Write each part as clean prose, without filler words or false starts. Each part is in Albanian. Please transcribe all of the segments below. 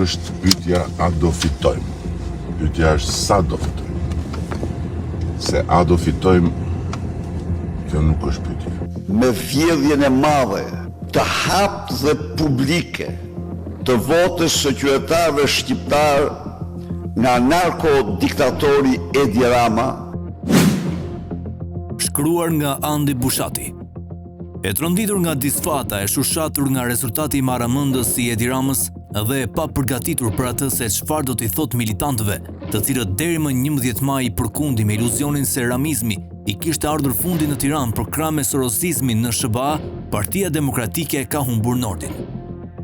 është pyetja a do fitojmë. Pyetja është sa do fitojmë. Se a do fitojmë, kjo nuk është pyetje. Me vjedhjen e madhe të hapë dhe publike të votës së qytetarëve shqiptar nga narko-diktatori Edi Rama. Shkruar nga Andi Bushati. E tronditur nga disfata, e shushatur nga rezultati i marramëndës si Edi Ramës dhe e pa përgatitur për atë se çfarë do t'i thot militantëve, të cilët deri më 11 maj përkundi me iluzionin se ramizmi i kishte ardhur fundi në Tiranë për krah me sorosizmin në SBA, Partia Demokratike ka humbur Nordin.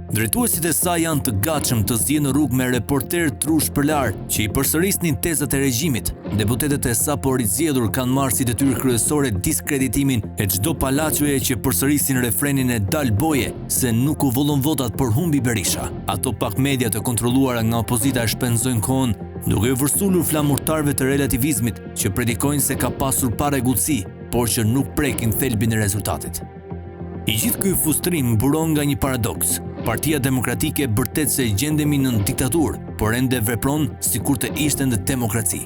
Drejtuesit e saj janë të gatshëm të zgjedhë në rrugë me reporter trush përlar që i përsërisnin tezat e regjimit. Deputetët e sapo rizgjedhur kanë marrë si detyrë kryesore diskreditimin e çdo palaçoje që përsërisin refrenin e dal boje se nuk u vollon votat por humbi Berisha. Ato pak media të kontrolluara nga opozita e shpenzojnë kohën duke u vërsulur flamurtarëve të relativizmit që predikojnë se ka pasur parregullsi, por që nuk prekin thelbin e rezultatit. I gjithë ky fustrim buron nga një paradoks. Partia Demokratike bërtet se gjendemi në diktaturë, por ende vepron sikur të ishte në demokraci.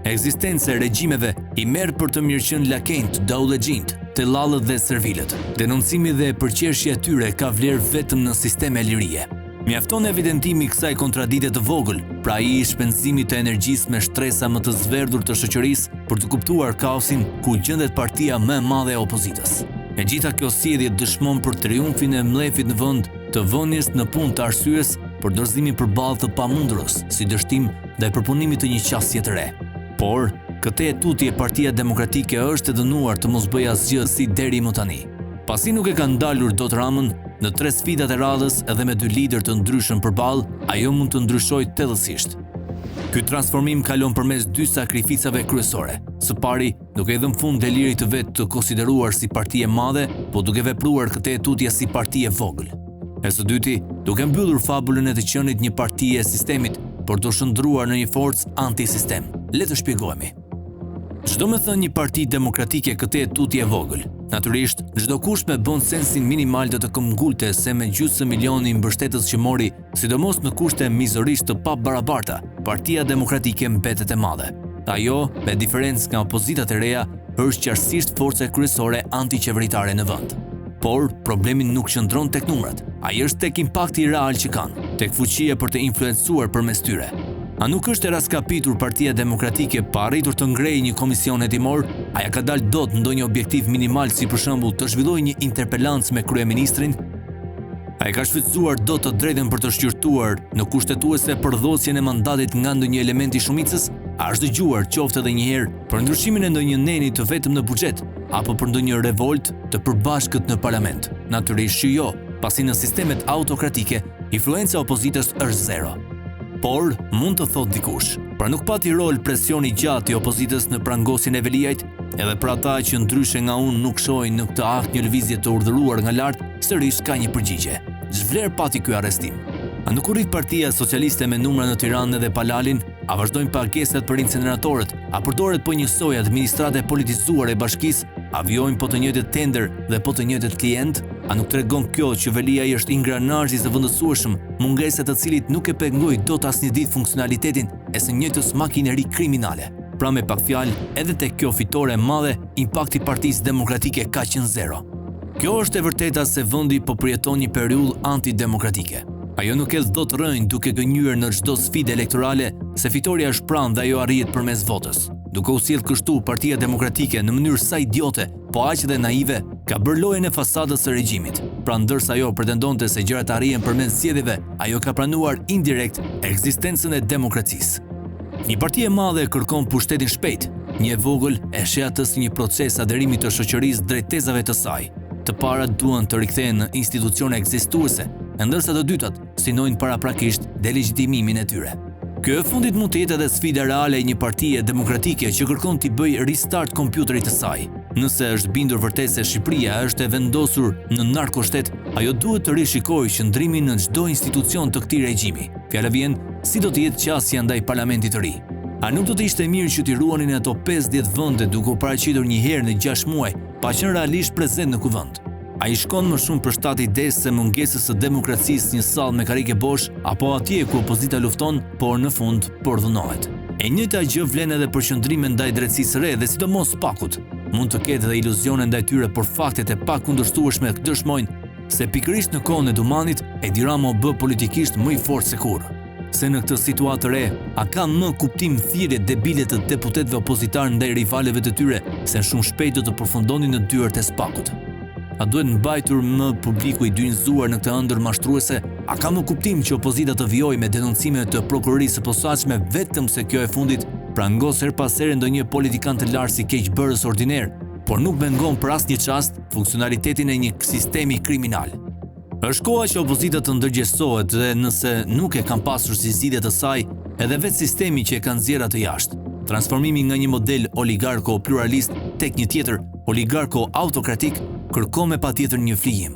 Ekzistenca e regjimeve i merr për të mirëqenë lakejt, daullexhinjt, tellallët dhe servilët. Denoncimi dhe përqershja e tyre ka vlerë vetëm në sisteme lirie. Mjafton evidentimi i kësaj kontradikte të vogël, pra i shpenzimit të energjisë me shtresa më të zverdhur të shoqërisë për të kuptuar kaosin ku gjendet partia më e madhe e opozitës. E gjitha kjo sjellje dëshmon për triumfin e mlefit në vend, të vënies në punë të arsyes për dorëzimin përballë të pamundurës, si dështim dhe përpunimit të një qasje të re. Por, këtë tutje Partia Demokratike është e dënuar të mos bëjë asgjë si deri më tani. Pasi nuk e ka ndalur dot Ramën në 3 sfidat e radhës edhe me 2 lider të ndryshëm përballë, ajo mund të ndryshojë thellësisht. Ky transformim kalon përmes 2 sakrificave kryesore. Së pari, duke i dhënë fund delirit të vet të konsideruar si parti e madhe, po duke vepruar këtë tutje si parti e vogël. E së dyti, duke mbyllur fabulën e të qenit një parti e sistemit, por të shndruar në një forcë anti-sistem. Le të shpjegohemi. Çdo më thënë një parti demokratike këtë tutje e vogël. Natyrisht, çdo kush me bon sensin minimal të këmbgulte se me gjysmë milioni mbështetës që mori, sidomos në kushte mizorisht të pabarabarta, Partia Demokratike mbetet e madhe. Ajo, me diferencë nga opozitat e reja, është qartësisht forca kryesore antiqeveritare në vend. Por, problemi nuk qëndron tek numrat. Ai është tek impakti real që kanë, tek fuqia për të influencuar përmes tyre. A nuk është e raskapitur Partia Demokratike pa arritur të ngrejë një komision hetimor? A ja ka dalë dot ndonjë objektiv minimal si për shembull të zhvillojë një interpelancë me kryeministrin? A e ka shfrytzuar dot të drejtën për të shqyrtuar në kushtetuese përdhosjen e mandatit nga ndonjë element i shumicës? A është dëgjuar qoftë edhe një herë për ndryshimin e ndonjë neni të vetëm në buxhet apo për ndonjë revolt të përbashkët në parlament? Natyrisht që jo, pasi në sistemet autokratike influenca e opozitës është zero. Por, mund të thot dikush, pra nuk pati rol presioni gjatë i opozitës në prangosjen e Veliajt, edhe për ata që ndryshe nga unë nuk shohin në këtë akt një lëvizje të urdhëruar nga lart, sërish ka një përgjigje. Ç'vlerë pati ky arrestim? A nuk u rrit Partia Socialiste me numra në Tiranë dhe Palalin? A vazhdojnë pagesat për inceneratorët? A përdoret po njësoj administrate politizuar e bashkisë? A vjojnë po të njëjtet tender dhe po të njëjtet klient? A nuk tregon kjo që Veliaj është ingranazhi i zëvendësueshëm, mungesa të cilit nuk e pengoi dot asnjë ditë funksionalitetin e së njëjtës makineri kriminale? Pra me pak fjalë, edhe tek kjo fitore e madhe, impakti i Partisë Demokratike ka qenë zero. Kjo është e vërteta se vendi po përjeton një periudhë antidemokratike. Ajo nuk e dot rënjë duke gënjur në çdo sfidë elektorale se fitoria është pranë dhe ajo arrihet përmes votës. Duke u sjellë kështu, Partia Demokratike në mënyrë sa idiote, po aq dhe naive, ka bërë lojën e fasadës së regjimit. Pra ndërsa ajo pretendonte se gjërat arrihen përmes zgjedhjeve, ajo ka pranuar indirekt ekzistencën e demokracisë. Një parti e madhe kërkon pushtetin shpejt, një e vogël e sheh atë si një proces aderimi të shoqërisë drejt tezave të saj. Të parat duan të rikthehen në institucione ekzistuese, ndërsa të dytat synojnë paraprakisht delegjitimimin e tyre. Kjo e fundit mund të jetë edhe sfida reale e një partie demokratike që kërkon t'i bëjë restart kompjuterit të saj. Nëse është bindur vërtet se Shqipëria është e vendosur në narkoshtet, ajo duhet të rishikojë qëndrimin në çdo institucion të këtij regjimi. Fjala vjen, si do të jetë qasja ndaj parlamentit të ri? A nuk do të ishte mirë që t'i ruanin ato 50 vende duke u paraqitur një herë në 6 muaj, pa qenë realisht prezent në kuvend? A i shkon më shumë për shtat idesë se mungesës së demokracisë një sallë me karike bosh, apo atje ku opozita lufton, por në fund përdhunohet. E njëjta gjë vlen edhe për qëndrime ndaj drejtësisë së re dhe sidomos pakut. Mund të ketë edhe iluzione ndaj tyre, por faktet e pakundërshtueshme dëshmojnë se pikërisht në kohën e Dumanit, Edi Rama u bë politikisht më i fortë se kurrë. Se në këtë situatë të re, a ka më kuptim thirrje debile të deputetëve opozitar ndaj rivaleve të tyre, se shumë shpejt do të përfundonin në dyert e spakut. A duhet mbajtur më publiku i dynjëzuar në këtë ëndër mashtruese? A ka më kuptim që opozita të vijojë me denoncime të prokurorisë së posaçme vetëm se kjo e fundit pra ngos her pas here ndonjë politikan të lartë si keqbërës ordiner, por nuk mengon për asnjë çast funksionalitetin e një sistemi kriminal? Është koha që opozita të ndërgjegjësohet dhe nëse nuk e kanë pasur si zgjidhje të saj, edhe vetë sistemi që e kanë nxjerrë atë jashtë. Transformimi nga një model oligarko-pluralist tek një tjetër oligarko-autokratik kërkon me patjetër një flijim.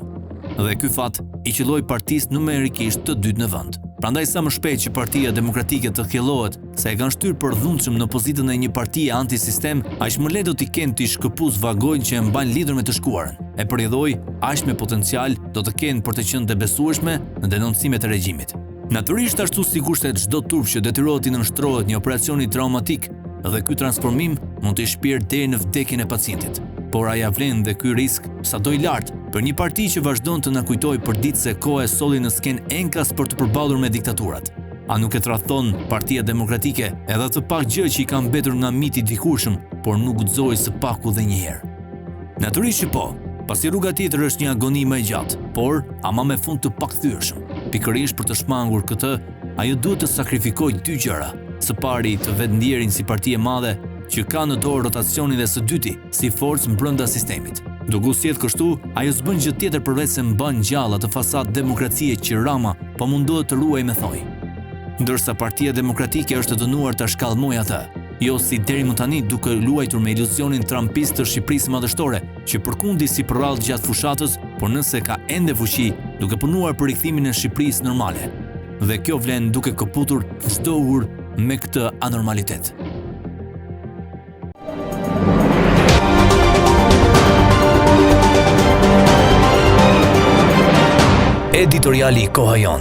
Dhe ky fat i qelloi partisë numerikisht të dytë në vend. Prandaj sa më shpejt që Partia Demokratike të thjellohet se e kanë shtyrë përdhunshëm në pozitën e një partie antisistem, aq më lehtë do t'i kenë të shkëpuz vagojnë që e mbajnë lidhur me të shkuarën. E përjedhoj, aq me potencial do të kenë për të qenë të besueshme në denoncimet e regjimit. Natyrisht ashtu si kushtet çdo turp që detyrohet të nënshtrohet një operacioni traumatik, dhe ky transformim mund të shpirë deri në vdekjen e pacientit. Por a ja vlen dhe ky risk sado i lartë për një parti që vazhdon të na kujtojë për ditë se koha e solli në skenë enkas për të përballur me diktaturat? A nuk e tradhton Partia Demokratike edhe atë pak gjë që i ka mbetur nga miti dikurshëm, por nuk guxoi së paku dhe një herë? Natyrisht që po, pasi rruga tjetër është një agoni më e gjatë, por ama me fund të pakthyeshëm. Pikërisht për të shmangur këtë, ajo duhet të sakrifikojë dy gjëra. Së pari të vetndjerin si parti e madhe që ka në dorë rotacionin dhe së dyti si forcë brenda sistemit. Duke u sjellë kështu, ajo s'bën gjë tjetër përveç se mban gjallë atë fasadë demokracie që Rama po mundohet të ruajë me thoj. Ndërsa Partia Demokratike është dënuar ta shkallmojë atë, jo si deri më tani duke luajtur me iluzionin trampist të Shqipërisë madhështore, që përkundi si përrall gjatë fushatës, por nëse ka ende fuqi duke punuar për rikthimin e Shqipërisë normale. Dhe kjo vlen duke këputur çdo urë me këtë anormalitet. Editoriali Koha Jon.